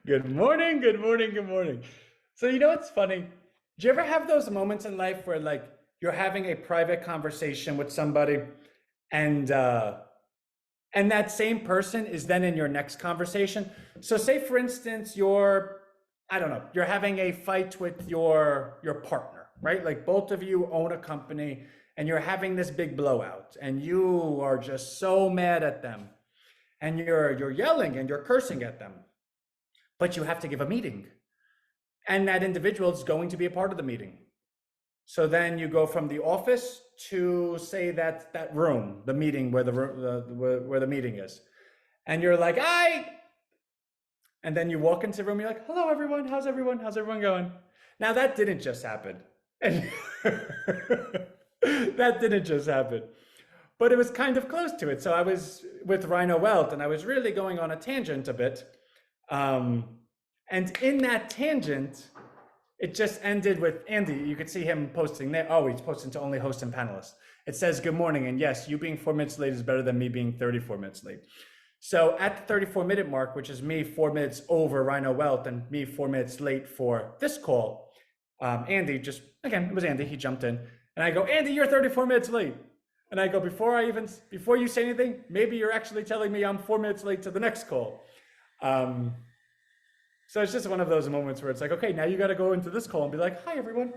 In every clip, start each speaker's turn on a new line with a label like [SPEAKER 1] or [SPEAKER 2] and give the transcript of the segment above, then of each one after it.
[SPEAKER 1] Good morning, good morning, good morning. So, you know what's funny? Do you ever have those moments in life where, like, you're having a private conversation with somebody and and that same person is then in your next conversation? So, say for instance, I don't know, you're having a fight with your partner, right? Like both of you own a company and you're having this big blowout and you are just so mad at them and you're yelling and you're cursing at them, but you have to give a meeting and that individual is going to be a part of the meeting. So then you go from the office to say that room, the meeting where the meeting is, and you're like, and then you walk into the room, you're like, hello everyone, how's everyone going? Now that didn't just happen, and that didn't just happen, but it was kind of close to it. So I was with RHINO Wealth, and I was really going on a tangent a bit, um, and in that tangent, it just ended with Andy. You could see him posting there. Oh, he's posting to only hosts and panelists. It says, good morning. And yes, you being 4 minutes late is better than me being 34 minutes late. So at the 34-minute mark, which is me 4 minutes over RHINO Wealth and me 4 minutes late for this call, Andy again, it was Andy. He jumped in. And I go, Andy, you're 34 minutes late. And I go, before you say anything, maybe you're actually telling me I'm 4 minutes late to the next call. So it's just one of those moments where it's like, okay, now you got to go into this call and be like, hi, everyone.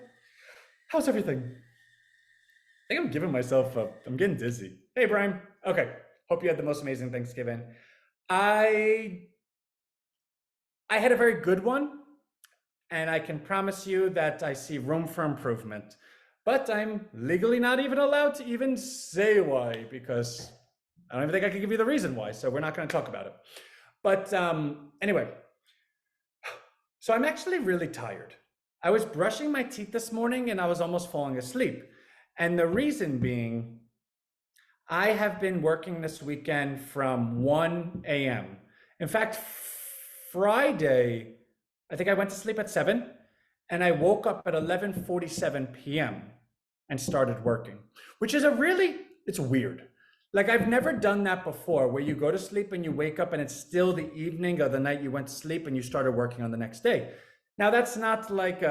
[SPEAKER 1] How's everything? I think I'm giving myself I'm getting dizzy. Hey, Brian. Okay. Hope you had the most amazing Thanksgiving. I had a very good one, and I can promise you that I see room for improvement. But I'm legally not even allowed to even say why, because I don't even think I can give you the reason why. So we're not going to talk about it. But anyway, so I'm actually really tired. I was brushing my teeth this morning and I was almost falling asleep. And the reason being, I have been working this weekend from 1 a.m. In fact, Friday, I think I went to sleep at 7 and I woke up at 11:47 p.m. and started working, which is it's weird. Like I've never done that before, where you go to sleep and you wake up and it's still the evening of the night you went to sleep and you started working on the next day. Now that's not like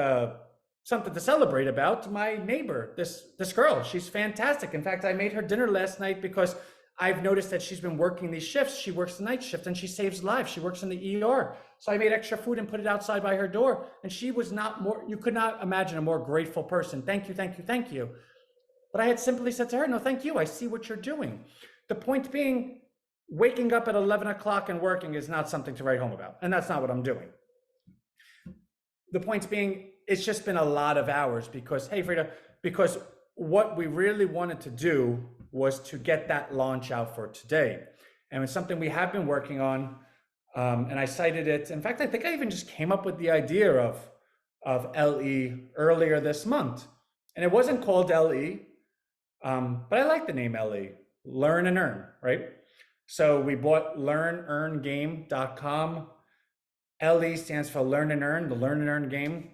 [SPEAKER 1] something to celebrate about. My neighbor, this girl, she's fantastic. In fact, I made her dinner last night because I've noticed that she's been working these shifts. She works the night shift and she saves lives. She works in the ER. So I made extra food and put it outside by her door. And she was not more, you could not imagine a more grateful person. Thank you, thank you, thank you. But I had simply said to her, no, thank you. I see what you're doing. The point being, waking up at 11 o'clock and working is not something to write home about. And that's not what I'm doing. The point being, it's just been a lot of hours because, hey, Frida, because what we really wanted to do was to get that launch out for today. And it's something we have been working on. And I cited it. In fact, I think I even just came up with the idea of LE earlier this month. And it wasn't called LE. But I like the name LE, Learn and Earn, right? So we bought learnearngame.com. LE stands for Learn and Earn, the Learn and Earn game.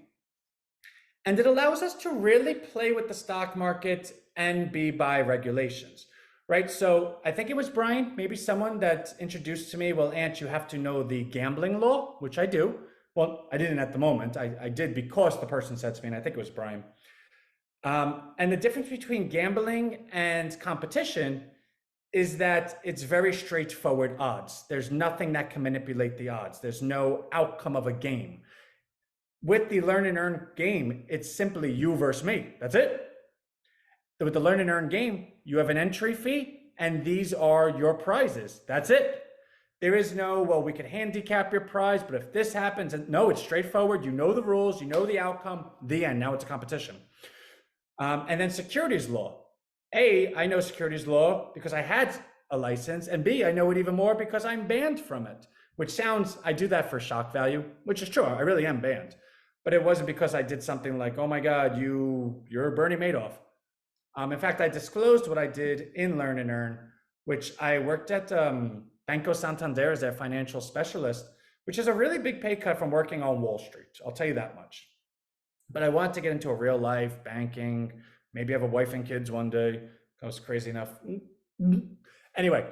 [SPEAKER 1] And it allows us to really play with the stock market and be by regulations, right? So I think it was Brian, maybe someone that introduced to me, well, Ant, you have to know the gambling law, which I do. Well, I didn't at the moment. I did because the person said to me, and I think it was Brian. And the difference between gambling and competition is that it's very straightforward odds. There's nothing that can manipulate the odds. There's no outcome of a game. With the Learn and Earn game, it's simply you versus me. That's it. With the Learn and Earn game, you have an entry fee, and these are your prizes. That's it. There is no, well, we could handicap your prize, but if this happens, and no, it's straightforward. You know the rules, you know the outcome, the end. Now it's a competition. And then securities law. A, I know securities law because I had a license, and B, I know it even more because I'm banned from it, which sounds, I do that for shock value, which is true. I really am banned. But it wasn't because I did something like, oh my God, you're Bernie Madoff. In fact, I disclosed what I did in Learn and Earn, which I worked at Banco Santander as their financial specialist, which is a really big pay cut from working on Wall Street. I'll tell you that much. But I wanted to get into a real life banking, maybe have a wife and kids one day. I was crazy enough. Anyway,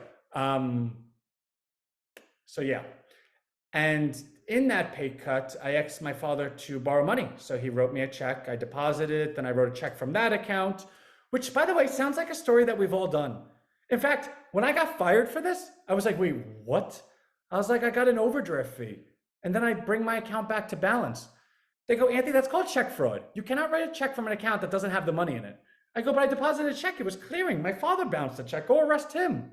[SPEAKER 1] so yeah. And in that pay cut, I asked my father to borrow money. So he wrote me a check, I deposited it, then I wrote a check from that account, which, by the way, sounds like a story that we've all done. In fact, when I got fired for this, I was like, wait, what? I was like, I got an overdraft fee. And then I bring my account back to balance. They go, Anthony, that's called check fraud. You cannot write a check from an account that doesn't have the money in it. I go, but I deposited a check. It was clearing. My father bounced the check. Go arrest him.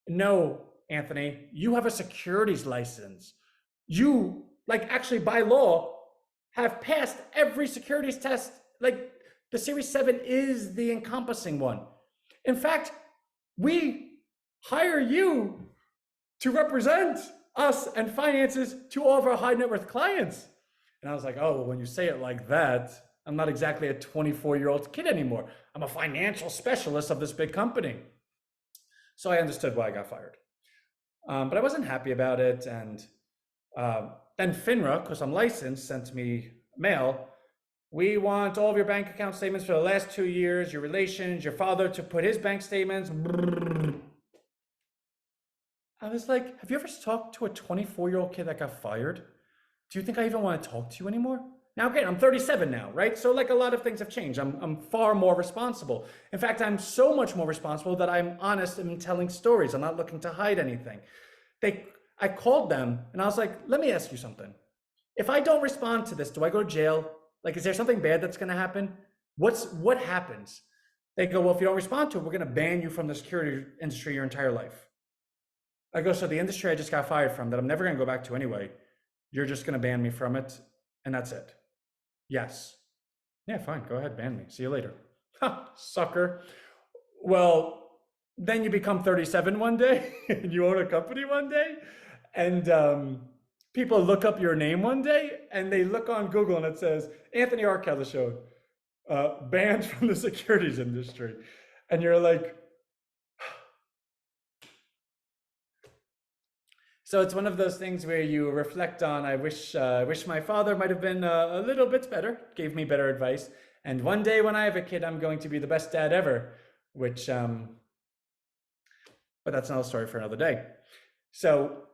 [SPEAKER 1] No, Anthony, you have a securities license. You, like, actually by law, have passed every securities test. Like, the Series 7 is the encompassing one. In fact, we hire you to represent us and finances to all of our high net worth clients. And I was like, oh, well, when you say it like that, I'm not exactly a 24-year-old kid anymore. I'm a financial specialist of this big company. So I understood why I got fired. But I wasn't happy about it. And then FINRA, because I'm licensed, sent me mail. We want all of your bank account statements for the last 2 years, your relations, your father to put his bank statements. I was like, have you ever talked to a 24-year-old kid that got fired? Do you think I even want to talk to you anymore? Now, again, I'm 37 now, right? So like a lot of things have changed. I'm far more responsible. In fact, I'm so much more responsible that I'm honest in telling stories. I'm not looking to hide anything. I called them and I was like, let me ask you something. If I don't respond to this, do I go to jail? Like, is there something bad that's going to happen? What happens? They go, well, if you don't respond to it, we're going to ban you from the security industry your entire life. I go, so the industry I just got fired from that I'm never going to go back to anyway, you're just going to ban me from it, and that's it. Yes. Yeah, fine. Go ahead. Ban me. See you later. Ha, sucker. Well, then you become 37 one day and you own a company one day, and people look up your name one day and they look on Google and it says, Anthony Arkelishod, banned from the securities industry. And you're like, so it's one of those things where you reflect on, I wish my father might have been a little bit better, gave me better advice. And one day when I have a kid, I'm going to be the best dad ever, which, but that's another story for another day. So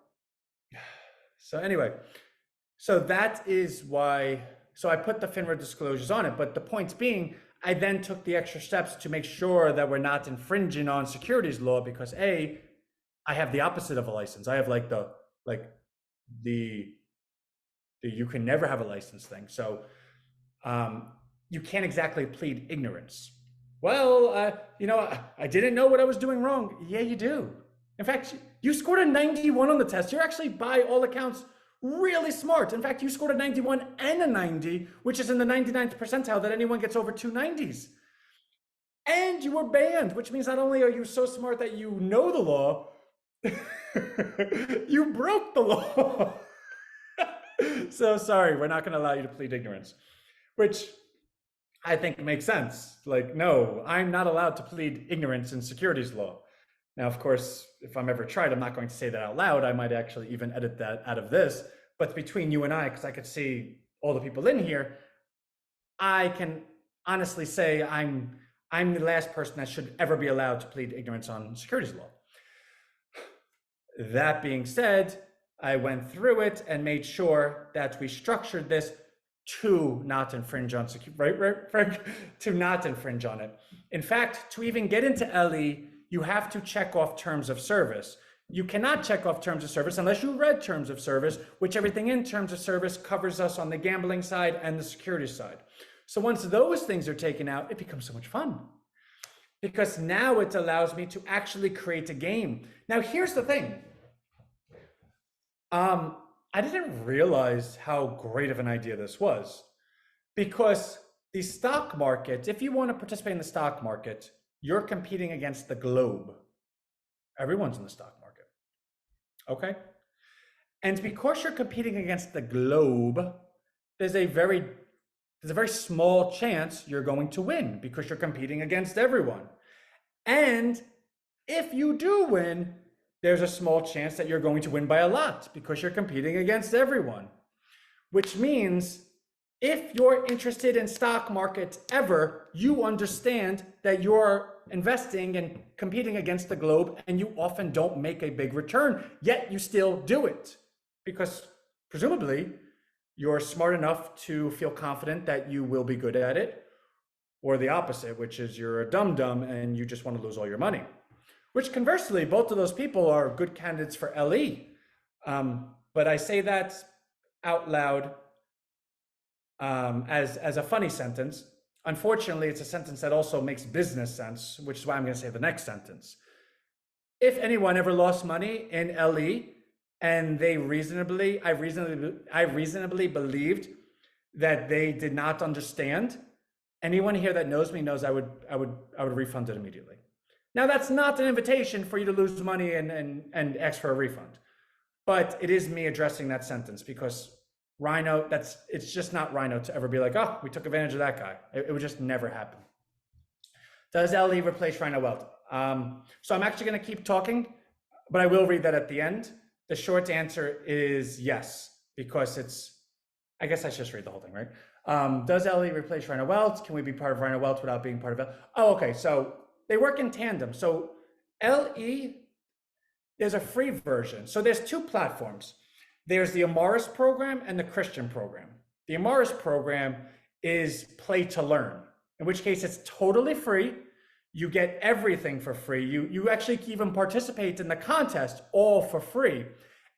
[SPEAKER 1] anyway, so that is why, so I put the FINRA disclosures on it, but the point being, I then took the extra steps to make sure that we're not infringing on securities law because I have the opposite of a license. I have like the you can never have a license thing. So you can't exactly plead ignorance. Well, I didn't know what I was doing wrong. Yeah, you do. In fact, you scored a 91 on the test. You're actually, by all accounts, really smart. In fact, you scored a 91 and a 90, which is in the 99th percentile that anyone gets over 2 90s. And you were banned, which means not only are you so smart that you know the law, you broke the law. So sorry, we're not going to allow you to plead ignorance, which I think makes sense. Like, no, I'm not allowed to plead ignorance in securities law. Now, of course, if I'm ever tried, I'm not going to say that out loud. I might actually even edit that out of this. But between you and I, because I could see all the people in here, I can honestly say I'm the last person that should ever be allowed to plead ignorance on securities law. That being said, I went through it and made sure that we structured this to not infringe on right, Frank? To not infringe on it. In fact, to even get into LE, you have to check off terms of service. You cannot check off terms of service unless you read terms of service, which everything in terms of service covers us on the gambling side and the security side. So once those things are taken out, it becomes so much fun. Because now it allows me to actually create a game. Now, here's the thing. I didn't realize how great of an idea this was, because the stock market, if you want to participate in the stock market, you're competing against the globe. Everyone's in the stock market. Okay? And because you're competing against the globe, there's a very small chance you're going to win because you're competing against everyone. And if you do win, there's a small chance that you're going to win by a lot because you're competing against everyone. Which means if you're interested in stock markets ever, you understand that you're investing and competing against the globe and you often don't make a big return, yet you still do it because presumably you're smart enough to feel confident that you will be good at it, or the opposite, which is you're a dum-dum and you just want to lose all your money. Which conversely, both of those people are good candidates for LE. But I say that out loud as a funny sentence. Unfortunately, it's a sentence that also makes business sense, which is why I'm going to say the next sentence. If anyone ever lost money in LE and I reasonably believed that they did not understand, anyone here that knows me knows I would refund it immediately. Now, that's not an invitation for you to lose money and ask for a refund, but it is me addressing that sentence because RHINO, it's just not RHINO to ever be like, oh, we took advantage of that guy. It would just never happen. Does LE replace RHINO Wealth? So I'm actually going to keep talking, but I will read that at the end. The short answer is yes, because I guess I should just read the whole thing, right? Does LE replace RHINO Wealth? Can we be part of RHINO Wealth without being part of it? Oh, okay. So they work in tandem. So LE, there's a free version. So there's two platforms. There's the Amaris program and the Christian program. The Amaris program is play to learn, in which case it's totally free. You get everything for free. You actually even participate in the contest all for free.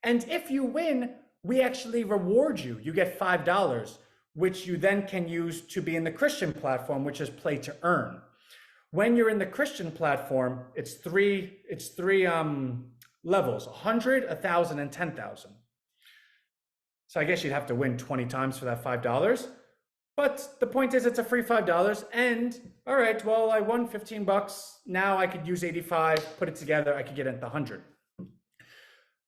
[SPEAKER 1] And if you win, we actually reward you. You get $5, which you then can use to be in the Christian platform, which is play to earn. When you're in the Christian platform, it's three levels: 100, 1,000, and 10,000. So I guess you'd have to win 20 times for that $5. But the point is, it's a free $5. And all right, well, I won 15 bucks. Now I could use 85, put it together. I could get into 100.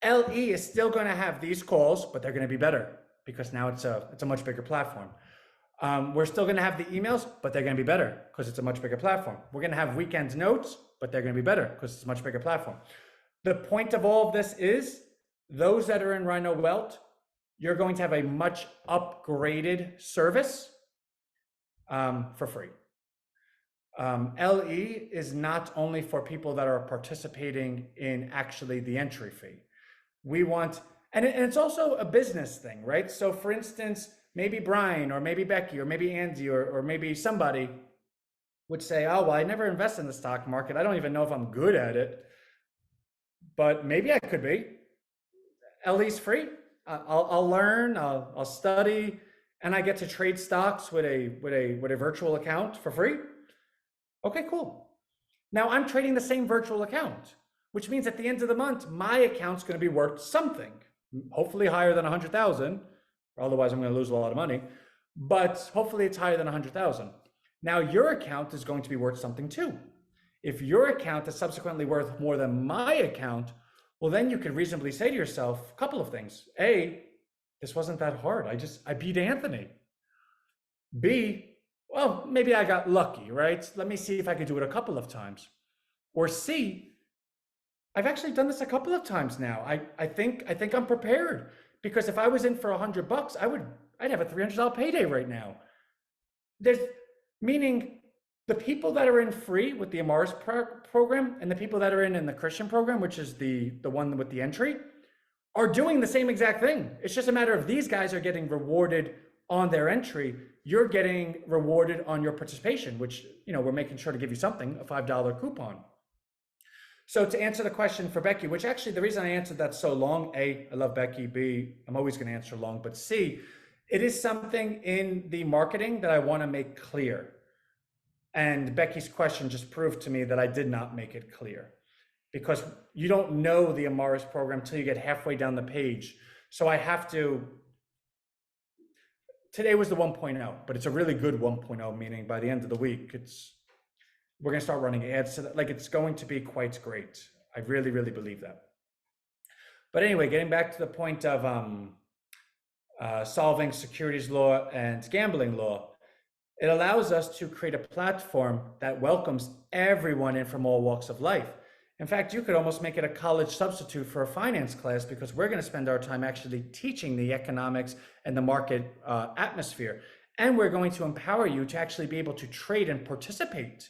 [SPEAKER 1] LE is still going to have these calls, but they're going to be better because now it's a much bigger platform. We're still going to have the emails, but they're going to be better because it's a much bigger platform. We're going to have weekend notes, but they're going to be better because it's a much bigger platform. The point of all of this is those that are in RHINO Wealth, you're going to have a much upgraded service for free. LE is not only for people that are participating in actually the entry fee. We want, and it's also a business thing, right? So for instance, maybe Brian or maybe Becky or maybe Andy or maybe somebody would say, oh, well, I never invest in the stock market. I don't even know if I'm good at it, but maybe I could be. LE's free. I'll learn, I'll study, and I get to trade stocks with a virtual account for free. Okay, cool. Now I'm trading the same virtual account, which means at the end of the month, my account's going to be worth something, hopefully higher than 100,000, or otherwise I'm going to lose a lot of money, but hopefully it's higher than 100,000. Now your account is going to be worth something too. If your account is subsequently worth more than my account, well, then you could reasonably say to yourself a couple of things. A, this wasn't that hard. I beat Anthony. B, well, maybe I got lucky, right? Let me see if I could do it a couple of times. Or C, I've actually done this a couple of times now. I think I'm prepared because if I was in for $100, I'd have a $300 payday right now. Meaning the people that are in free with the Amaris program and the people that are in the Christian program, which is the one with the entry, are doing the same exact thing. It's just a matter of these guys are getting rewarded on their entry. You're getting rewarded on your participation, which, we're making sure to give you something, a $5 coupon. So to answer the question for Becky, which actually the reason I answered that so long, A, I love Becky, B, I'm always going to answer long, but C, it is something in the marketing that I want to make clear. And Becky's question just proved to me that I did not make it clear because you don't know the Amaris program till you get halfway down the page. So I have to, today was the 1.0, but it's a really good 1.0, meaning by the end of the week, we're going to start running ads to that. Like it's going to be quite great. I really, really believe that. But anyway, getting back to the point of solving securities law and gambling law, it allows us to create a platform that welcomes everyone in from all walks of life. In fact, you could almost make it a college substitute for a finance class because we're going to spend our time actually teaching the economics and the market atmosphere. And we're going to empower you to actually be able to trade and participate.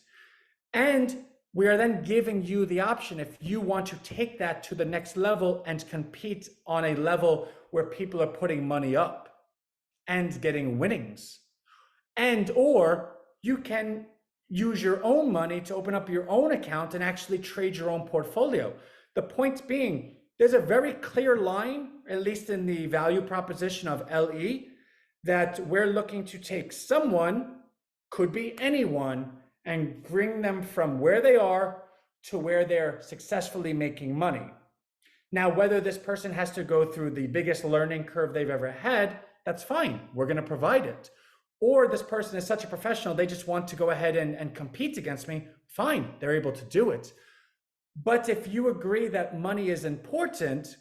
[SPEAKER 1] And we are then giving you the option if you want to take that to the next level and compete on a level where people are putting money up and getting winnings. And or you can use your own money to open up your own account and actually trade your own portfolio. The point being, there's a very clear line, at least in the value proposition of LE, that we're looking to take someone, could be anyone, and bring them from where they are to where they're successfully making money. Now, whether this person has to go through the biggest learning curve they've ever had, that's fine. We're going to provide it. Or this person is such a professional, they just want to go ahead and compete against me. Fine, they're able to do it. But if you agree that money is important,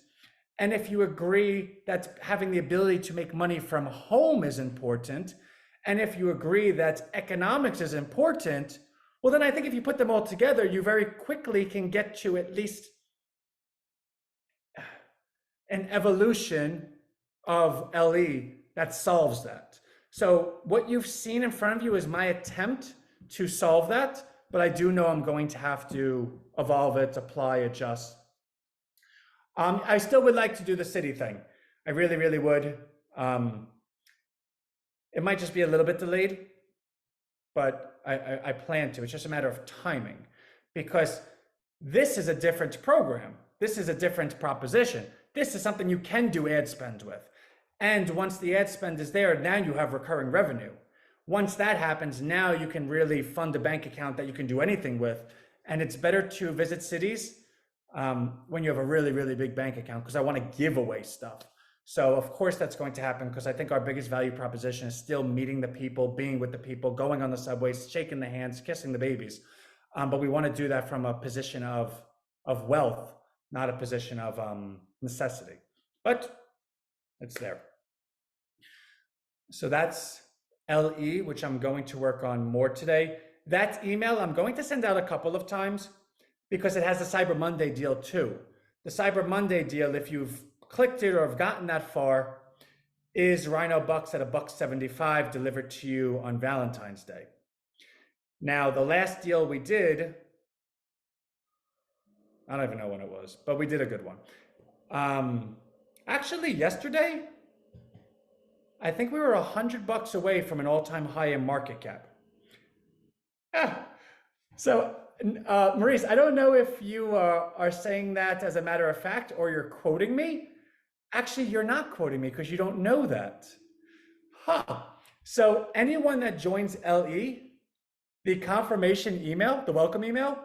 [SPEAKER 1] and if you agree that having the ability to make money from home is important, and if you agree that economics is important, well, then I think if you put them all together, you very quickly can get to at least an evolution of LE that solves that. So what you've seen in front of you is my attempt to solve that, but I do know I'm going to have to evolve it, apply, adjust. I still would like to do the city thing. I really, really would. It might just be a little bit delayed, but I plan to. It's just a matter of timing, because this is a different program. This is a different proposition. This is something you can do ad spend with. And once the ad spend is there, now you have recurring revenue. Once that happens, now you can really fund a bank account that you can do anything with. And it's better to visit cities when you have a really, really big bank account, because I want to give away stuff. So of course that's going to happen, because I think our biggest value proposition is still meeting the people, being with the people, going on the subways, shaking the hands, kissing the babies. But we want to do that from a position of wealth, not a position of necessity. But it's there. So that's LE, which I'm going to work on more today. That email I'm going to send out a couple of times because it has the Cyber Monday deal too. The Cyber Monday deal, if you've clicked it or have gotten that far, is RHINO bucks at $1.75 delivered to you on Valentine's Day. Now, the last deal we did, I don't even know when it was, but we did a good one. Actually, yesterday, I think we were $100 away from an all-time high in market cap. Yeah. So, Maurice, I don't know if you are saying that as a matter of fact or you're quoting me. Actually, you're not quoting me because you don't know that. Huh. So anyone that joins LE, the confirmation email, the welcome email,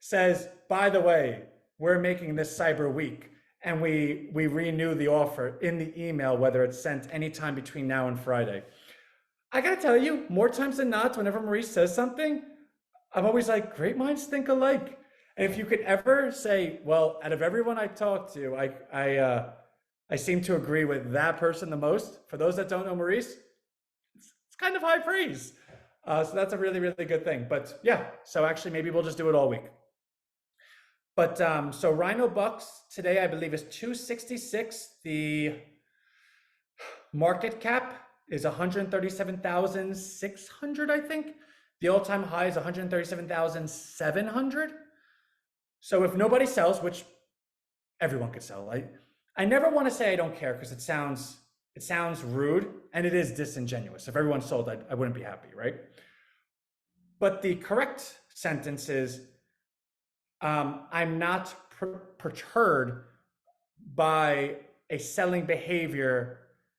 [SPEAKER 1] says, by the way, we're making this Cyber Week. And we renew the offer in the email, whether it's sent anytime between now and Friday. I gotta tell you, more times than not, whenever Maurice says something, I'm always like, great minds think alike. And if you could ever say, well, out of everyone I talk to, I seem to agree with that person the most. For those that don't know Maurice, it's kind of high praise. So that's a really, really good thing. But yeah, so actually maybe we'll just do it all week. But so RHINO bucks today, I believe, is 266. The market cap is 137,600, I think. The all-time high is 137,700. So if nobody sells, which everyone could sell, I never want to say I don't care because it sounds rude and it is disingenuous. If everyone sold, I wouldn't be happy, right? But the correct sentence is, I'm not perturbed by a selling behavior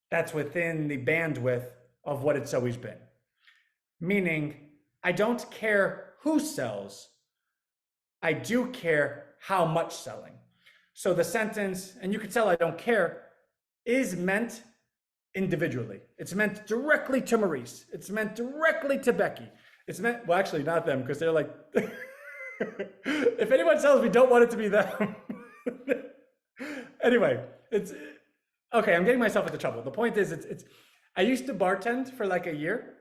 [SPEAKER 1] that's within the bandwidth of what it's always been. Meaning, I don't care who sells. I do care how much selling. So the sentence, and you could tell I don't care, is meant individually. It's meant directly to Maurice. It's meant directly to Becky. It's meant, well, actually not them, because they're like, if anyone sells, we don't want it to be them. Anyway, it's okay. I'm getting myself into trouble. The point is, it's. I used to bartend for like a year,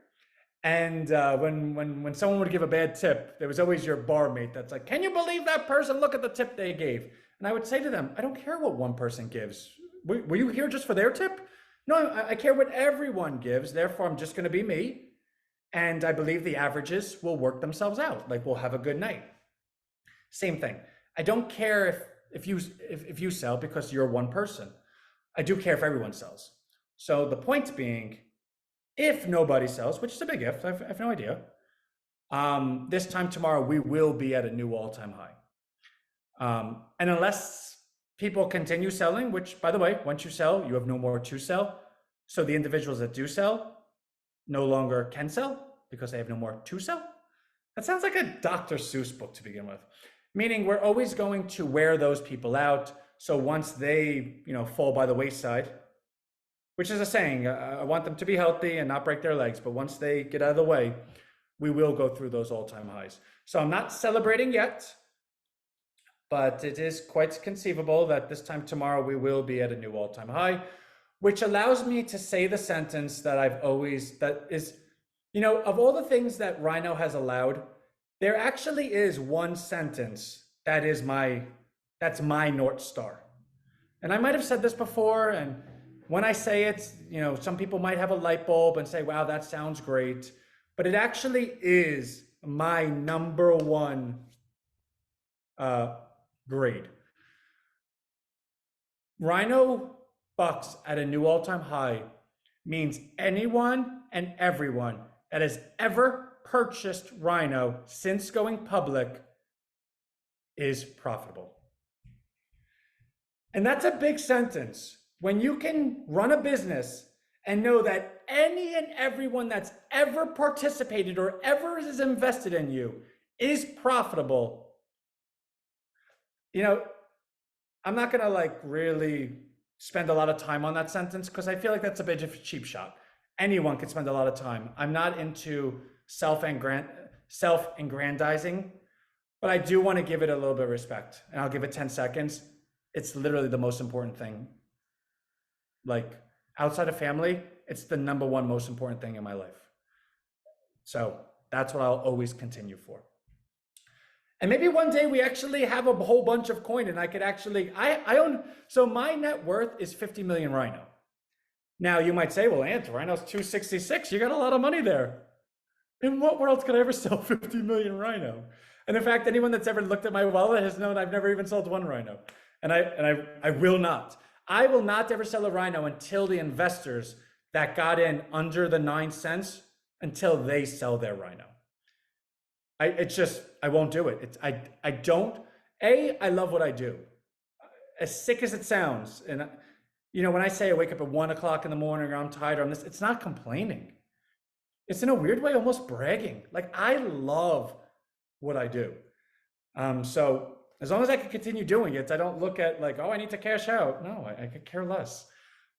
[SPEAKER 1] and when someone would give a bad tip, there was always your barmate that's like, "Can you believe that person? Look at the tip they gave." And I would say to them, "I don't care what one person gives. Were you here just for their tip? No, I care what everyone gives. Therefore, I'm just going to be me, and I believe the averages will work themselves out. Like we'll have a good night." Same thing. I don't care if you sell because you're one person. I do care if everyone sells. So the point being, if nobody sells, which is a big if, I have no idea, this time tomorrow, we will be at a new all-time high. And unless people continue selling, which, by the way, once you sell, you have no more to sell. So the individuals that do sell no longer can sell because they have no more to sell. That sounds like a Dr. Seuss book to begin with. Meaning we're always going to wear those people out. So once they, fall by the wayside, which is a saying, I want them to be healthy and not break their legs, but once they get out of the way, we will go through those all-time highs. So I'm not celebrating yet, but it is quite conceivable that this time tomorrow we will be at a new all-time high, which allows me to say the sentence that of all the things that RHINO has allowed, there actually is one sentence that's my North Star. And I might have said this before, and when I say it, some people might have a light bulb and say, wow, that sounds great. But it actually is my number one grade. RHINO bucks at a new all-time high means anyone and everyone that has ever purchased RHINO since going public is profitable. And that's a big sentence. When you can run a business and know that any and everyone that's ever participated or ever is invested in you is profitable, I'm not going to really spend a lot of time on that sentence because I feel like that's a bit of a cheap shot. Anyone can spend a lot of time. I'm not into self-aggrandizing, but I do want to give it a little bit of respect, and I'll give it 10 seconds. It's literally the most important thing. Outside of family, it's the number one most important thing in my life. So that's what I'll always continue for. And maybe one day we actually have a whole bunch of coin and I could actually, I own, so my net worth is 50 million RHINO. Now you might say, well, Ant, RHINO's 266, you got a lot of money there. In what world could I ever sell 50 million RHINO? And in fact, anyone that's ever looked at my wallet has known I've never even sold one RHINO. And I will not. I will not ever sell a RHINO until the investors that got in under the 9 cents, until they sell their RHINO. I won't do it. I love what I do. As sick as it sounds. And when I say I wake up at 1 o'clock in the morning or I'm tired or I'm this, it's not complaining. It's in a weird way, almost bragging. I love what I do. So as long as I can continue doing it, I don't look at I need to cash out. No, I could care less.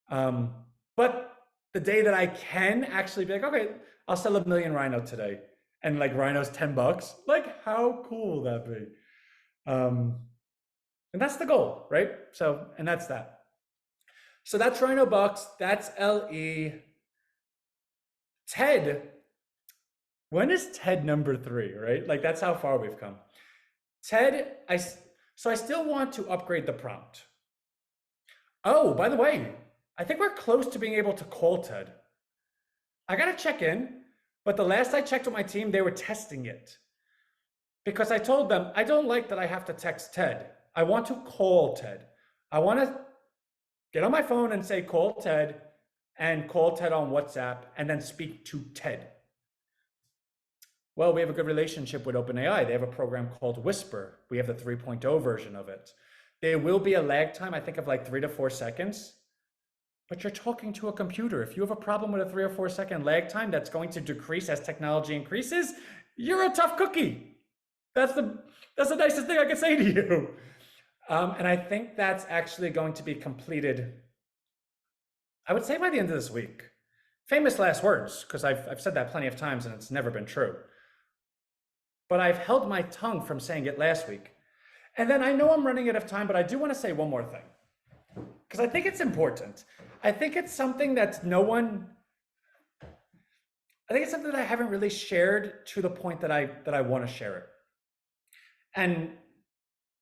[SPEAKER 1] But the day that I can actually be okay, I'll sell 1 million RHINO today. And RHINO's $10. How cool will that be? And that's the goal, right? So, and that's that. So that's RHINO bucks. That's LE. TED. When is TED number 3, right? That's how far we've come. TED, I still want to upgrade the prompt. Oh, by the way, I think we're close to being able to call TED. I got to check in, but the last I checked with my team, they were testing it. Because I told them, I don't like that I have to text TED. I want to call TED. I want to get on my phone and say, call TED, and call TED on WhatsApp, and then speak to TED. Well, we have a good relationship with OpenAI. They have a program called Whisper. We have the 3.0 version of it. There will be a lag time, I think, of 3 to 4 seconds. But you're talking to a computer. If you have a problem with a 3 or 4 second lag time that's going to decrease as technology increases, you're a tough cookie. That's the nicest thing I can say to you. And I think that's actually going to be completed, I would say, by the end of this week. Famous last words, because I've said that plenty of times and it's never been true. But I've held my tongue from saying it last week. And then I know I'm running out of time, but I do want to say one more thing, because I think it's important. I think it's something that I think it's something that I haven't really shared to the point that I want to share it. And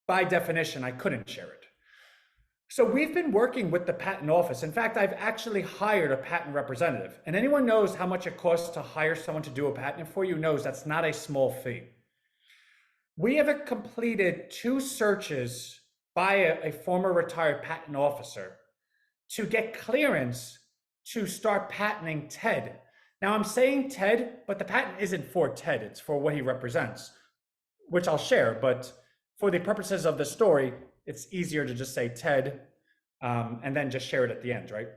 [SPEAKER 1] by definition, I couldn't share it. So we've been working with the patent office. In fact, I've actually hired a patent representative. And anyone knows how much it costs to hire someone to do a patent for you knows that's not a small fee. We have completed 2 searches by a former retired patent officer to get clearance to start patenting TED. Now I'm saying TED, but the patent isn't for TED, it's for what he represents, which I'll share, but for the purposes of the story, it's easier to just say TED and then just share it at the end, right?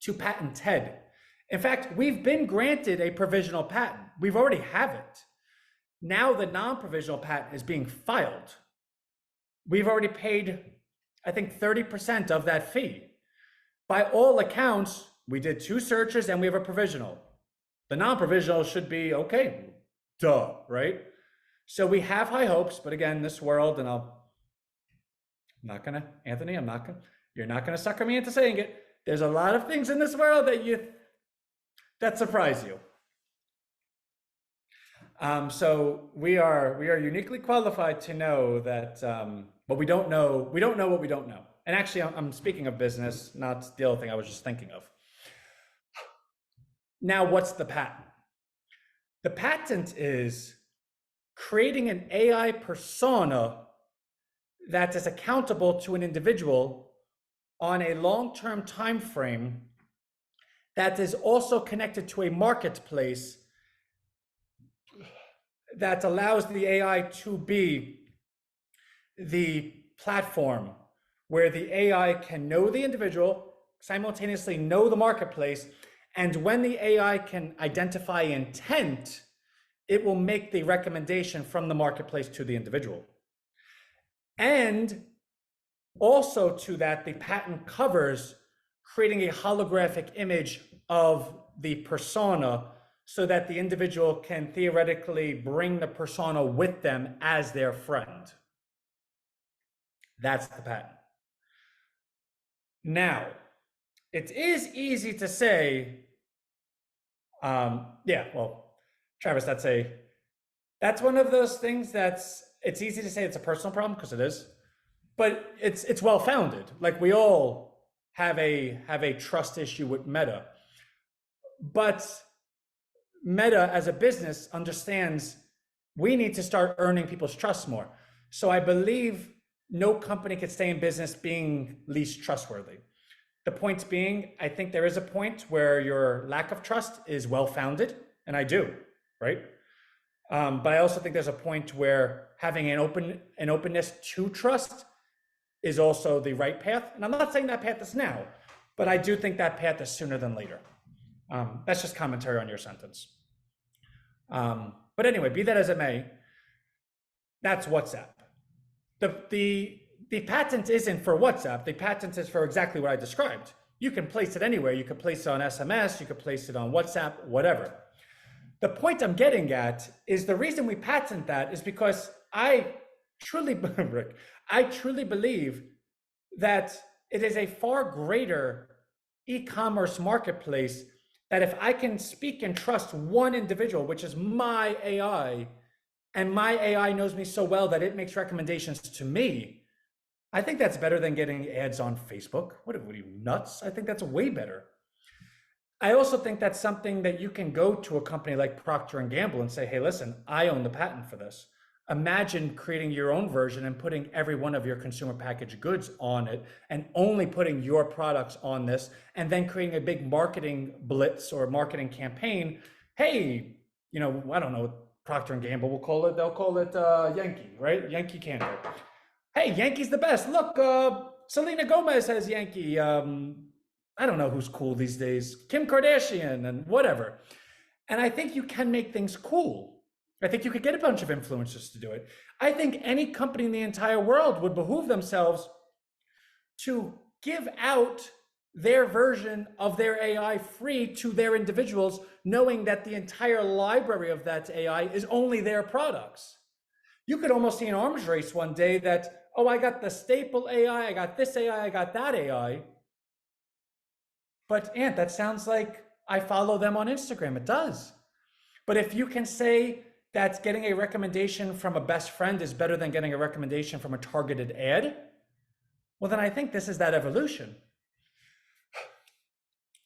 [SPEAKER 1] To patent TED. In fact, we've been granted a provisional patent. We've already have it. Now the non-provisional patent is being filed. We've already paid, I think, 30% of that fee. By all accounts, we did 2 searches and we have a provisional. The non-provisional should be okay, duh, right? So we have high hopes, but again, this world, and Anthony, you're not gonna sucker me into saying it. There's a lot of things in this world that surprise you. So we are uniquely qualified to know that, but we don't know what we don't know. And actually, I'm speaking of business, not the other thing I was just thinking of. Now, what's the patent? The patent is creating an AI persona that is accountable to an individual on a long-term time frame that is also connected to a marketplace that allows the AI to be the platform where the AI can know the individual, simultaneously know the marketplace, and when the AI can identify intent, it will make the recommendation from the marketplace to the individual. And also to that, the patent covers creating a holographic image of the persona so that the individual can theoretically bring the persona with them as their friend. That's the patent. Now, it is easy to say, yeah, well, Travis, that's one of those things it's easy to say it's a personal problem, because it is, but it's well-founded. Like, we all have a trust issue with Meta, but Meta as a business understands we need to start earning people's trust more. So I believe no company could stay in business being least trustworthy. The point being, I think there is a point where your lack of trust is well-founded, and I do, right? But I also think there's a point where having an openness to trust is also the right path. And I'm not saying that path is now, but I do think that path is sooner than later. That's just commentary on your sentence. But anyway, be that as it may, that's WhatsApp. The patent isn't for WhatsApp. The patent is for exactly what I described. You can place it anywhere. You could place it on SMS, you could place it on WhatsApp, whatever. The point I'm getting at is the reason we patent that is because I truly, Rick, I truly believe that it is a far greater e-commerce marketplace that if I can speak and trust one individual, which is my AI, and my AI knows me so well that it makes recommendations to me, I think that's better than getting ads on Facebook. What are you, nuts? I think that's way better. I also think that's something that you can go to a company like Procter & Gamble and say, hey, listen, I own the patent for this. Imagine creating your own version and putting every one of your consumer packaged goods on it and only putting your products on this, and then creating a big marketing blitz or marketing campaign. Hey, I don't know what Procter & Gamble will call it. They'll call it Yankee, right? Yankee candle. Hey, Yankee's the best. Look, Selena Gomez has Yankee. I don't know who's cool these days. Kim Kardashian and whatever. And I think you can make things cool. I think you could get a bunch of influencers to do it. I think any company in the entire world would behoove themselves to give out their version of their AI free to their individuals, knowing that the entire library of that AI is only their products. You could almost see an arms race one day that, oh, I got the staple AI, I got this AI, I got that AI. But Ant, that sounds like I follow them on Instagram. It does. But if you can say that getting a recommendation from a best friend is better than getting a recommendation from a targeted ad, well, then I think this is that evolution.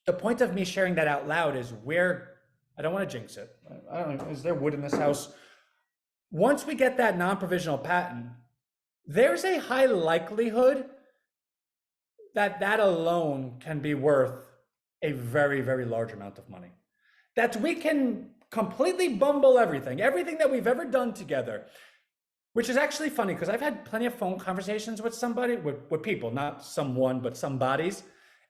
[SPEAKER 1] The point of me sharing that out loud is where, I don't want to jinx it. I don't know, is there wood in this house? Once we get that non-provisional patent, there's a high likelihood that alone can be worth a very, very large amount of money. That we can completely bumble everything that we've ever done together, which is actually funny because I've had plenty of phone conversations with somebody, with people, not someone, but some bodies.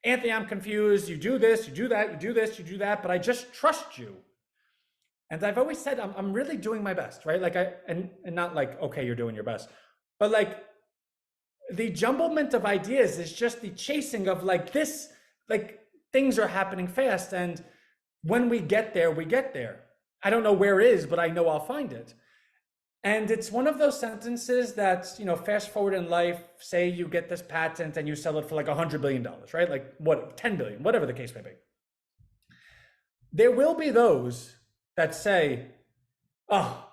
[SPEAKER 1] Anthony, I'm confused. You do this, you do that, you do this, you do that, but I just trust you. And I've always said, I'm really doing my best, right? Like and not like, okay, you're doing your best, but like the jumblement of ideas is just the chasing of like this, like things are happening fast. And when we get there, we get there. I don't know where it is, but I know I'll find it. And it's one of those sentences that, fast forward in life, say you get this patent and you sell it for like $100 billion, right? Like what, 10 billion, whatever the case may be. There will be those that say, oh,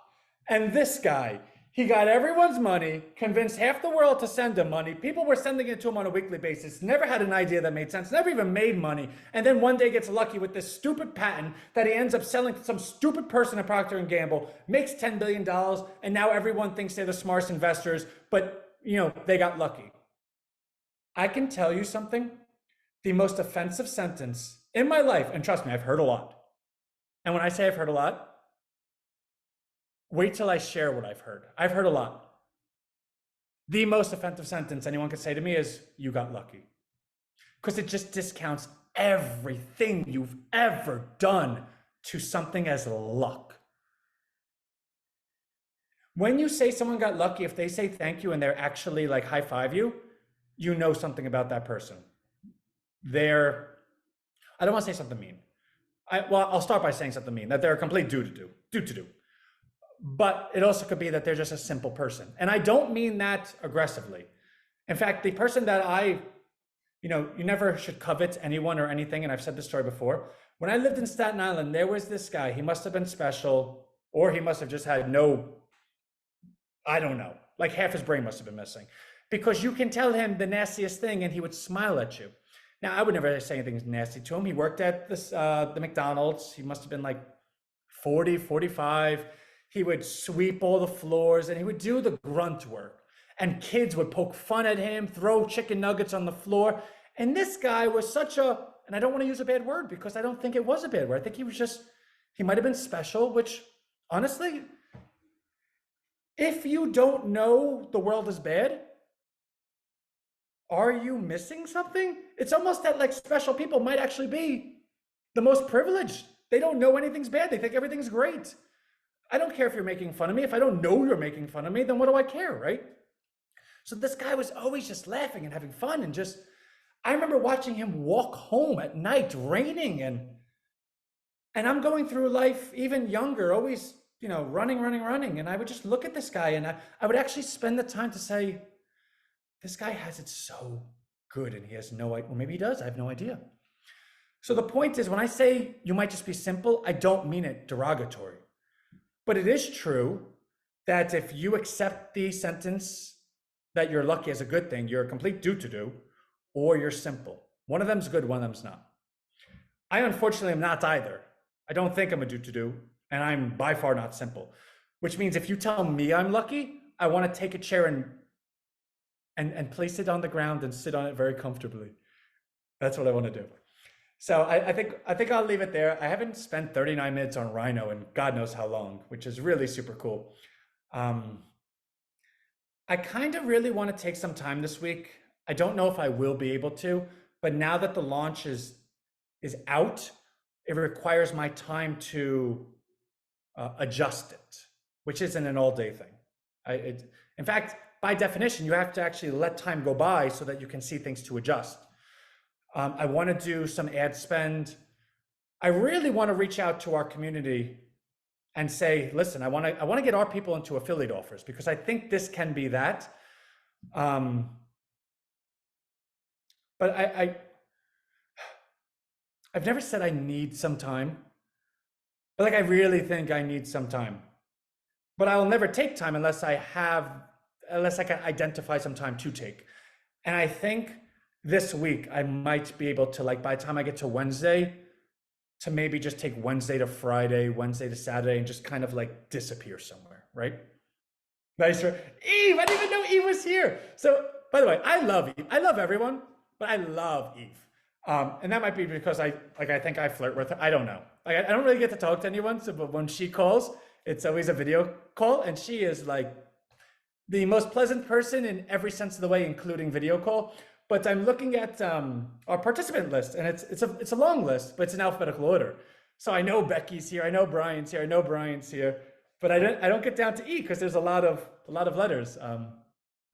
[SPEAKER 1] and this guy, he got everyone's money, convinced half the world to send him money. People were sending it to him on a weekly basis, never had an idea that made sense, never even made money. And then one day gets lucky with this stupid patent that he ends up selling to some stupid person at Procter & Gamble, makes $10 billion, and now everyone thinks they're the smartest investors, but they got lucky. I can tell you something, the most offensive sentence in my life, and trust me, I've heard a lot. And when I say I've heard a lot, wait till I share what I've heard. I've heard a lot. The most offensive sentence anyone could say to me is, you got lucky. Because it just discounts everything you've ever done to something as luck. When you say someone got lucky, if they say thank you and they're actually like high five you, you know something about that person. I don't want to say something mean. I'll start by saying something mean, that they're a complete do-to-do. But it also could be that they're just a simple person. And I don't mean that aggressively. In fact, the person that you never should covet anyone or anything. And I've said this story before. When I lived in Staten Island, there was this guy, he must have been special, or he must have just had I don't know, like half his brain must have been missing, because you can tell him the nastiest thing and he would smile at you. Now, I would never say anything nasty to him. He worked at the McDonald's. He must have been like 40, 45. He would sweep all the floors and he would do the grunt work. And kids would poke fun at him, throw chicken nuggets on the floor. And this guy was and I don't want to use a bad word because I don't think it was a bad word. I think he might have been special, which honestly, if you don't know the world is bad, are you missing something? It's almost that like special people might actually be the most privileged. They don't know anything's bad. They think everything's great. I don't care if you're making fun of me. If I don't know you're making fun of me, then what do I care, right? So this guy was always just laughing and having fun and I remember watching him walk home at night, raining, and I'm going through life even younger, always, running. And I would just look at this guy and I would actually spend the time to say, this guy has it so good and he has no idea. Well, maybe he does. I have no idea. So the point is, when I say you might just be simple, I don't mean it derogatory. But it is true that if you accept the sentence that you're lucky as a good thing, you're a complete do-to-do, or you're simple. One of them's good, one of them's not. I unfortunately am not either. I don't think I'm a do-to-do, and I'm by far not simple. Which means if you tell me I'm lucky, I want to take a chair and place it on the ground and sit on it very comfortably. That's what I want to do. So I think I'll leave it there. I haven't spent 39 minutes on RHINO in God knows how long, which is really super cool. I kind of really want to take some time this week. I don't know if I will be able to, but now that the launch is out, it requires my time to adjust it, which isn't an all-day thing. In fact, by definition, you have to actually let time go by so that you can see things to adjust. I want to do some ad spend. I really want to reach out to our community and say, listen, I want to get our people into affiliate offers because I think this can be that. But I've never said I need some time, but like I really think I need some time. But I will never take time unless I can identify some time to take. And I think this week I might be able to, like, by the time I get to Wednesday, to maybe just take Wednesday to Friday, Wednesday to Saturday, and just kind of like disappear somewhere, right? Nice. Eve, I didn't even know Eve was here. So, by the way, I love Eve. I love everyone, but I love Eve. And that might be because I think I flirt with her. I don't know. Like, I don't really get to talk to anyone, so but when she calls, it's always a video call, and she is like the most pleasant person in every sense of the way, including video call. But I'm looking at our participant list, and it's a long list, but it's in alphabetical order. So I know Becky's here, I know Brian's here, I know Brian's here, but I don't get down to E because there's a lot of letters. Wow,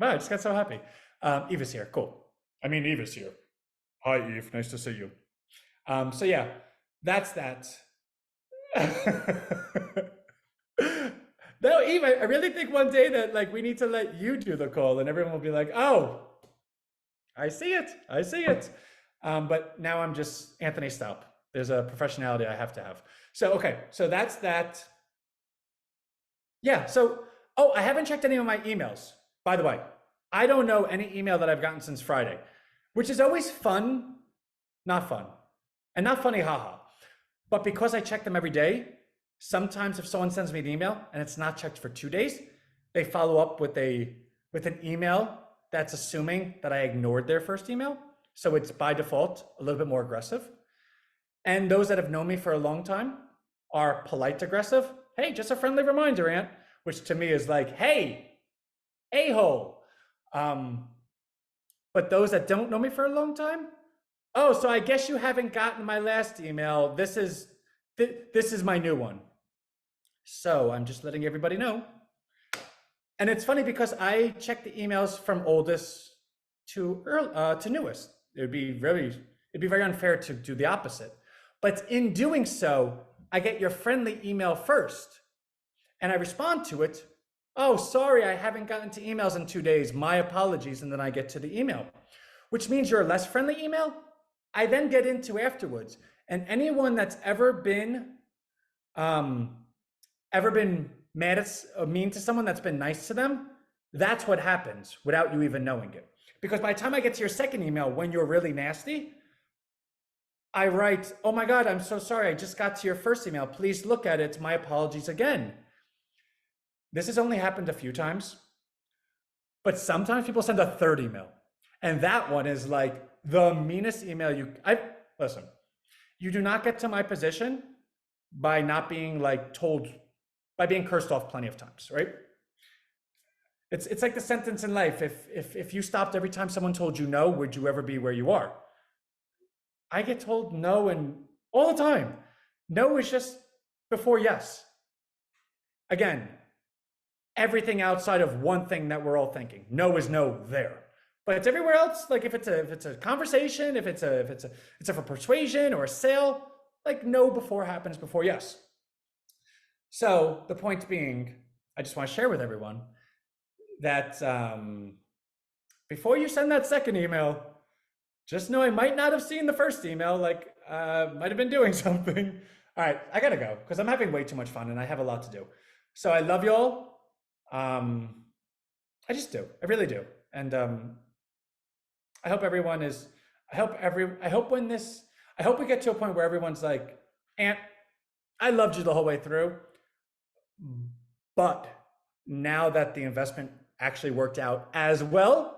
[SPEAKER 1] I just got so happy. Eve is here, cool. I mean, Eve is here. Hi, Eve, nice to see you. So yeah, that's that. No, Eve, I really think one day that like we need to let you do the call, and everyone will be like, oh, I see it, I see it. But now I'm just Anthony Staup. There's a professionality I have to have. So, okay, so that's that. Yeah, so, oh, I haven't checked any of my emails, by the way. I don't know any email that I've gotten since Friday, which is always fun, not fun, and not funny, haha. But because I check them every day, sometimes if someone sends me an email and it's not checked for 2 days, they follow up with an email that's assuming that I ignored their first email. So it's by default a little bit more aggressive. And those that have known me for a long time are polite aggressive. Hey, just a friendly reminder, Aunt, which to me is like, hey, a-hole. But those that don't know me for a long time, oh, so I guess you haven't gotten my last email. This is my new one. So I'm just letting everybody know. And it's funny because I check the emails from oldest to newest. It'd be very unfair to do the opposite. But in doing so, I get your friendly email first, and I respond to it. Oh, sorry, I haven't gotten to emails in 2 days. My apologies, and then I get to the email, which means your less friendly email, I then get into afterwards. And anyone that's ever been mad at or mean to someone that's been nice to them, that's what happens without you even knowing it. Because by the time I get to your second email, when you're really nasty, I write, oh my God, I'm so sorry. I just got to your first email. Please look at it. My apologies again. This has only happened a few times, but sometimes people send a third email. And that one is like the meanest email listen, you do not get to my position by not being by being cursed off plenty of times, right? It's like the sentence in life. If you stopped every time someone told you no, would you ever be where you are? I get told no and all the time. No is just before yes. Again, everything outside of one thing that we're all thinking. No is no there. But it's everywhere else. Like if it's a conversation, if it's for persuasion or a sale, like no before happens before yes. So the point being, I just want to share with everyone that before you send that second email, just know I might not have seen the first email, like might have been doing something. All right, I gotta go because I'm having way too much fun and I have a lot to do. So I love y'all. I just do, I really do. And I hope everyone is, I hope we get to a point where everyone's like, Aunt, I loved you the whole way through, but now that the investment actually worked out as well,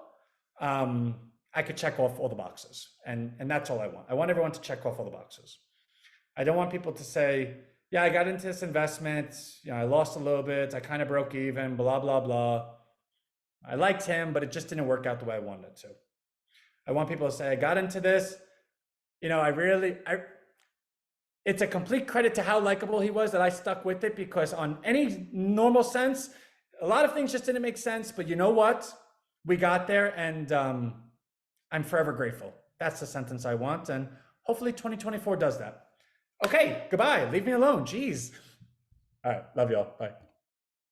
[SPEAKER 1] I could check off all the boxes, and that's all I want. I want everyone to check off all the boxes. I don't want people to say, yeah, I got into this investment, I lost a little bit, I kind of broke even, blah, blah, blah. I liked him, but it just didn't work out the way I wanted it to. I want people to say, I got into this, it's a complete credit to how likable he was that I stuck with it, because on any normal sense, a lot of things just didn't make sense, but you know what? We got there, and I'm forever grateful. That's the sentence I want, and hopefully 2024 does that. Okay, goodbye. Leave me alone. Jeez. All right, love y'all. Bye.